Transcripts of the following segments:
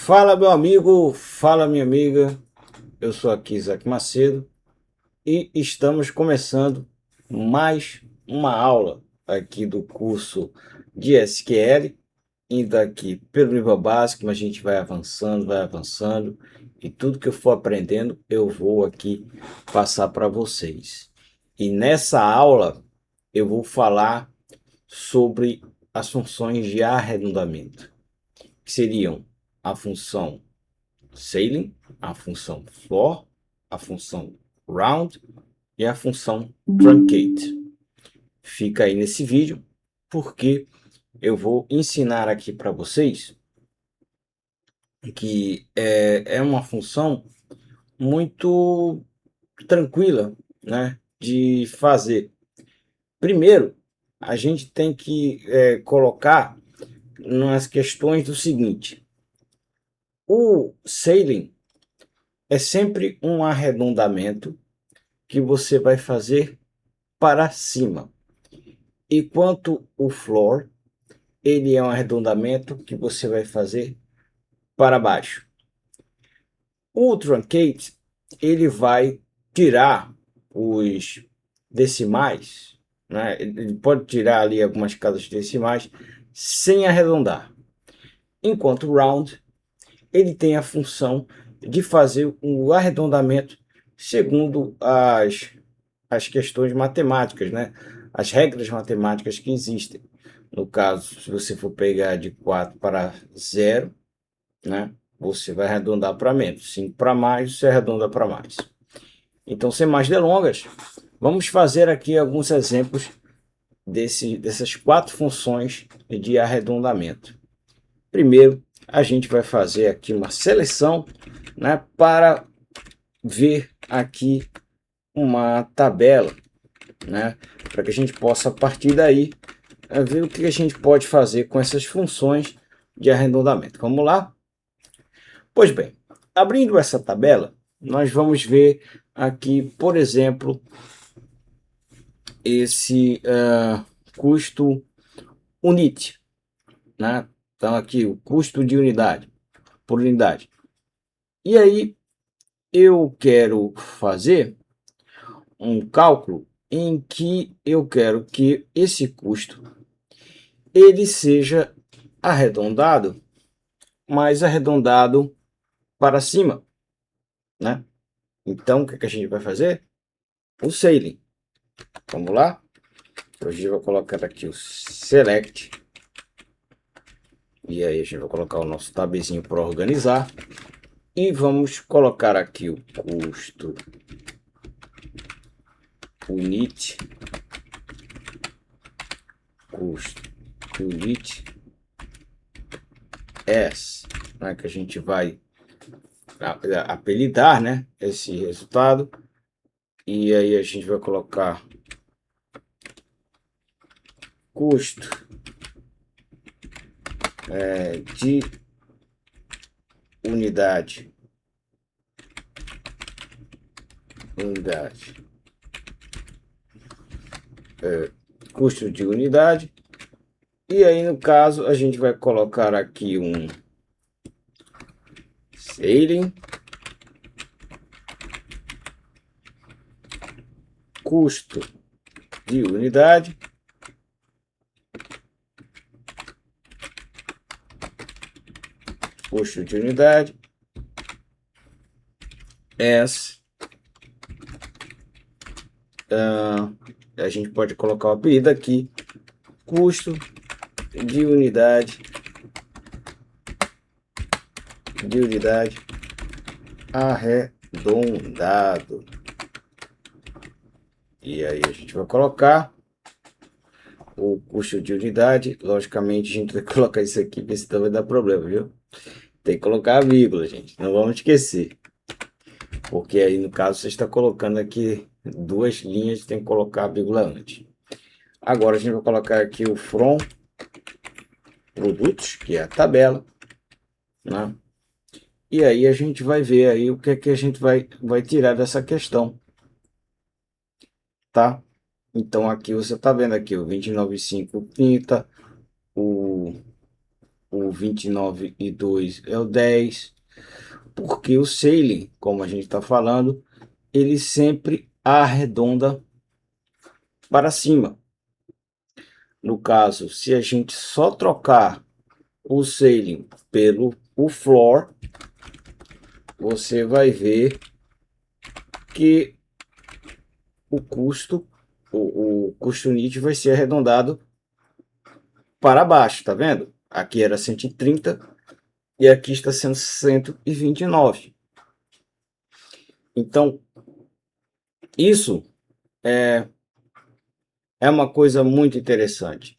Fala, meu amigo, fala, minha amiga. Eu sou aqui Isaac Macedo e estamos começando mais uma aula aqui do curso de SQL, indo aqui pelo nível básico, mas a gente vai avançando e tudo que eu for aprendendo eu vou aqui passar para vocês. E nessa aula eu vou falar sobre as funções de arredondamento, que seriam a função Sailing, a função for, a função round e a função truncate. Fica aí nesse vídeo, porque eu vou ensinar aqui para vocês que é uma função muito tranquila, né, de fazer. Primeiro, a gente tem que colocar nas questões do seguinte: o sailing é sempre um arredondamento que você vai fazer para cima. Enquanto o floor, ele é um arredondamento que você vai fazer para baixo. O truncate, ele vai tirar os decimais, né? Ele pode tirar ali algumas casas decimais sem arredondar. Enquanto o round, ele tem a função de fazer o arredondamento segundo as questões matemáticas, né? As regras matemáticas que existem. No caso, se você for pegar de 4 para 0, né? Você vai arredondar para menos. 5 para mais, você arredonda para mais. Então, sem mais delongas, vamos fazer aqui alguns exemplos dessas 4 funções de arredondamento. Primeiro, a gente vai fazer aqui uma seleção, né, para ver aqui uma tabela, né, para que a gente possa, a partir daí, ver o que a gente pode fazer com essas funções de arredondamento. Vamos lá? Pois bem, abrindo essa tabela, nós vamos ver aqui, por exemplo, esse custo unit, né? Então aqui o custo de unidade, por unidade. E aí eu quero fazer um cálculo em que eu quero que esse custo ele seja arredondado, mas arredondado para cima, né? Então, o que a gente vai fazer? O sailing. Vamos lá? Hoje eu vou colocar aqui o select. E aí a gente vai colocar o nosso tabzinho para organizar. E vamos colocar aqui o custo unit. Custo unit S, né, que a gente vai apelidar, né, esse resultado. E aí a gente vai colocar custo de unidade, custo de unidade. E aí no caso a gente vai colocar aqui um sailing, custo de unidade, custo de unidade, S, a gente pode colocar o apelido aqui, custo de unidade arredondado. E aí a gente vai colocar o custo de unidade. Logicamente a gente vai colocar isso aqui, porque senão vai dar problema, viu? Tem que colocar a vírgula, gente, não vamos esquecer, porque aí no caso você está colocando aqui duas linhas, tem que colocar a vírgula antes. Agora a gente vai colocar aqui o from produtos, que é a tabela, né? E aí a gente vai ver aí o que é que a gente vai tirar dessa questão, tá? Então aqui você tá vendo aqui o 29,5 pinta, o o 29,2 é o 10, porque o sailing, como a gente está falando, ele sempre arredonda para cima. No caso, se a gente só trocar o sailing pelo o floor, você vai ver que o custo unit vai ser arredondado para baixo, tá vendo? Aqui era 130 e aqui está sendo 129. Então, isso é uma coisa muito interessante.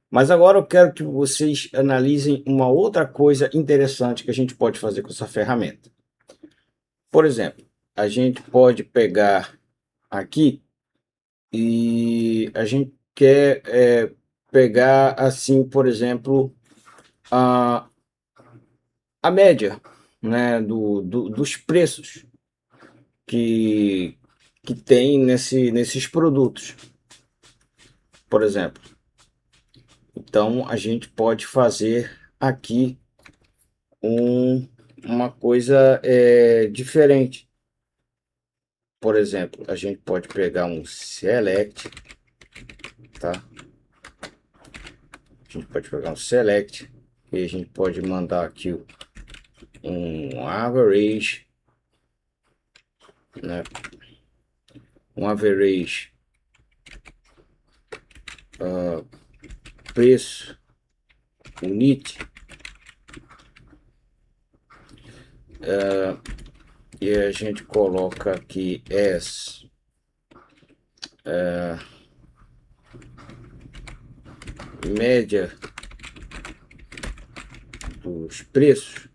Mas agora eu quero que vocês analisem uma outra coisa interessante que a gente pode fazer com essa ferramenta. Por exemplo, a gente pode pegar aqui e a gente quer pegar assim, por exemplo, a média, né, dos preços que tem nesses produtos, por exemplo. Então, a gente pode fazer aqui uma coisa diferente. Por exemplo, a gente pode pegar um select, tá? A gente pode pegar um select e a gente pode mandar aqui um average, né? Um average preço unit, e a gente coloca aqui as média dos preços,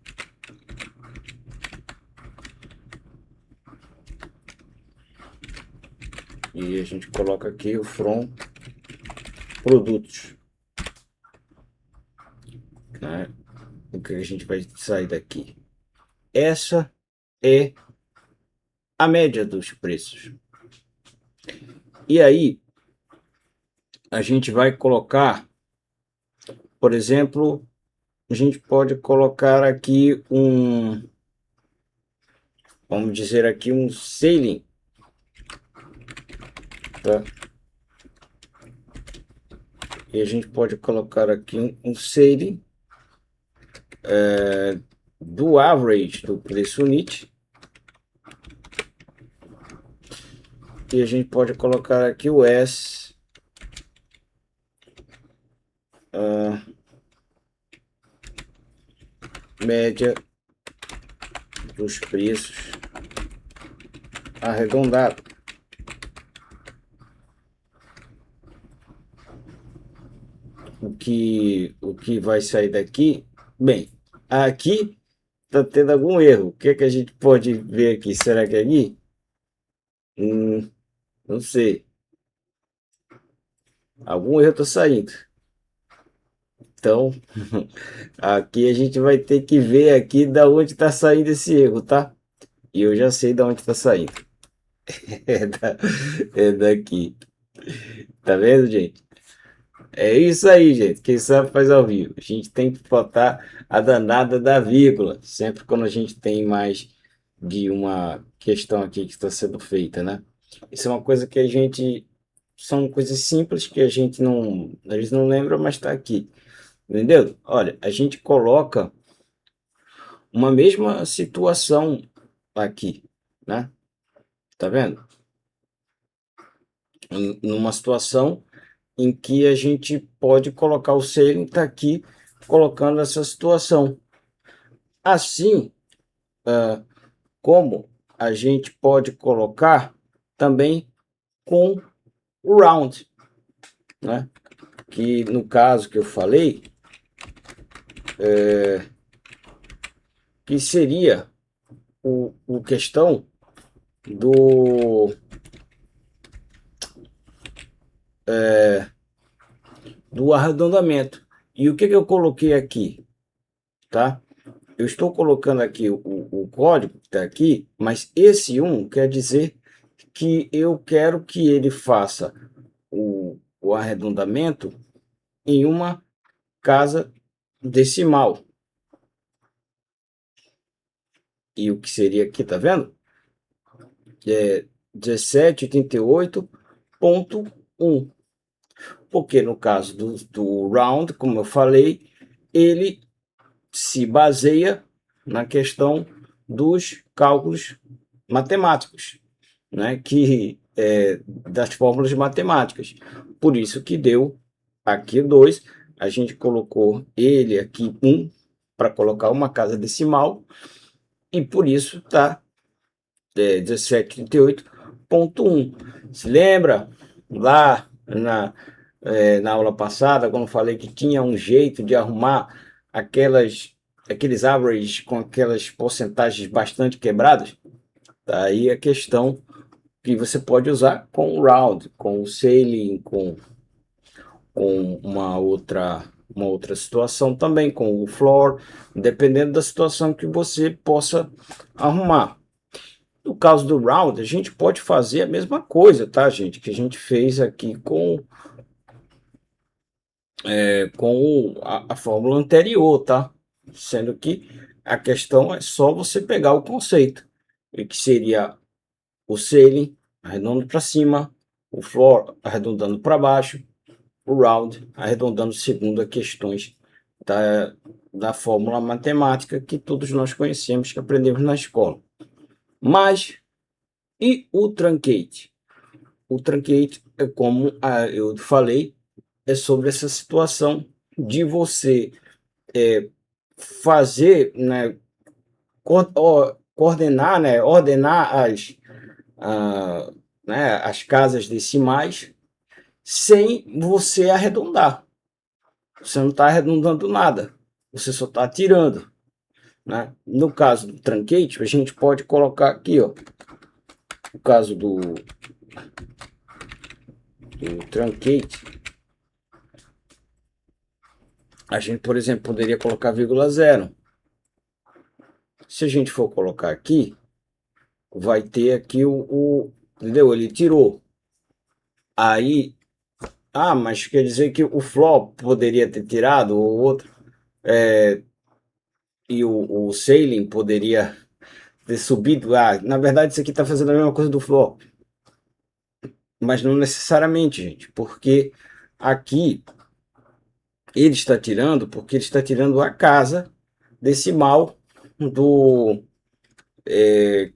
e a gente coloca aqui o from produtos, né? O que a gente vai sair daqui? Essa é a média dos preços. E aí a gente vai colocar, por exemplo, a gente pode colocar aqui vamos dizer aqui um sailing, tá? E a gente pode colocar aqui um sailing do average do preço unit, e a gente pode colocar aqui o S média dos preços arredondado. O que vai sair daqui? Bem, aqui tá tendo algum erro. O que é que a gente pode ver aqui? Será que é aqui? Não sei. Algum erro tá saindo. Então, aqui a gente vai ter que ver aqui da onde está saindo esse erro, tá? E eu já sei da onde está saindo. É, é daqui. Tá vendo, gente? É isso aí, gente. Quem sabe faz ao vivo. A gente tem que botar a danada da vírgula, sempre quando a gente tem mais de uma questão aqui que está sendo feita, né? Isso é uma coisa que a gente... São coisas simples que a gente não... Eles não lembram, mas está aqui. Entendeu? Olha, a gente coloca uma mesma situação aqui, né? Tá vendo? Numa situação em que a gente pode colocar o sailing, tá aqui colocando essa situação. Assim como a gente pode colocar também com o round, né? Que no caso que eu falei, que seria o questão do arredondamento. E o que eu coloquei aqui, tá? Eu estou colocando aqui o código que está aqui, mas esse 1 quer dizer que eu quero que ele faça o arredondamento em uma casa decimal. E o que seria aqui, tá vendo? É 1788.1. Porque no caso do round, como eu falei, ele se baseia na questão dos cálculos matemáticos, né? Das fórmulas matemáticas. Por isso que deu aqui 2. A gente colocou ele aqui 1 para colocar uma casa decimal, e por isso está 1738.1. Se lembra lá na aula passada, quando falei que tinha um jeito de arrumar aqueles averages com aquelas porcentagens bastante quebradas? Tá aí a questão que você pode usar com o round, com o sailing, com uma outra situação também, com o floor, dependendo da situação que você possa arrumar. No caso do round, a gente pode fazer a mesma coisa, tá, gente? Que a gente fez aqui com a fórmula anterior, tá? Sendo que a questão é só você pegar o conceito, e que seria o sailing arredondando para cima, o floor arredondando para baixo, o round arredondando segundo as questões da fórmula matemática que todos nós conhecemos, que aprendemos na escola. Mas, e o truncate? O truncate é como eu falei, é sobre essa situação de você fazer, né, coordenar, né, ordenar né, as casas decimais sem você arredondar. Você não está arredondando nada, você só está tirando, né? No caso do truncate, a gente pode colocar aqui, ó, o caso do truncate, a gente, por exemplo, poderia colocar vírgula zero. Se a gente for colocar aqui, vai ter aqui entendeu? Ele tirou. Aí, mas quer dizer que o flop poderia ter tirado, ou outro, e o sailing poderia ter subido. Na verdade, isso aqui está fazendo a mesma coisa do flop. Mas não necessariamente, gente, porque aqui ele está tirando, porque ele está tirando a casa decimal do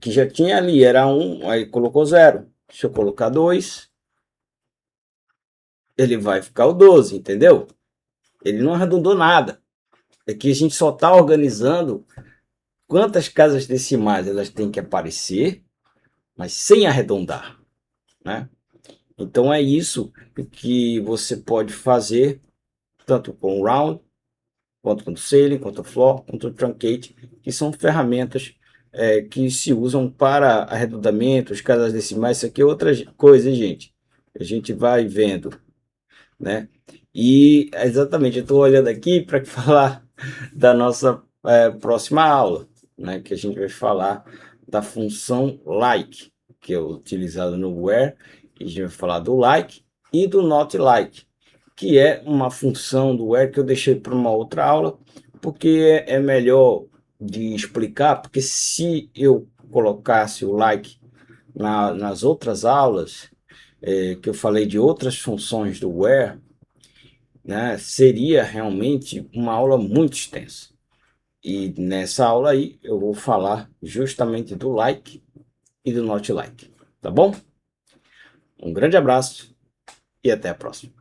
que já tinha ali, era 1, aí colocou 0. Se eu colocar 2, ele vai ficar o 12, entendeu? Ele não arredondou nada. Aqui a gente só está organizando quantas casas decimais elas têm que aparecer, mas sem arredondar, né? Então é isso que você pode fazer, tanto com o round, quanto com o sailing, quanto o floor, quanto o truncate, que são ferramentas que se usam para arredondamento, as casas decimais. Isso aqui é outra coisa, hein, gente? A gente vai vendo, né? E exatamente, eu estou olhando aqui para falar da nossa próxima aula, né? Que a gente vai falar da função like, que é utilizada no where, que a gente vai falar do like e do not like, que é uma função do where que eu deixei para uma outra aula, porque é melhor de explicar, porque se eu colocasse o like nas outras aulas, que eu falei de outras funções do where, né, seria realmente uma aula muito extensa. E nessa aula aí eu vou falar justamente do like e do not like, tá bom? Um grande abraço e até a próxima.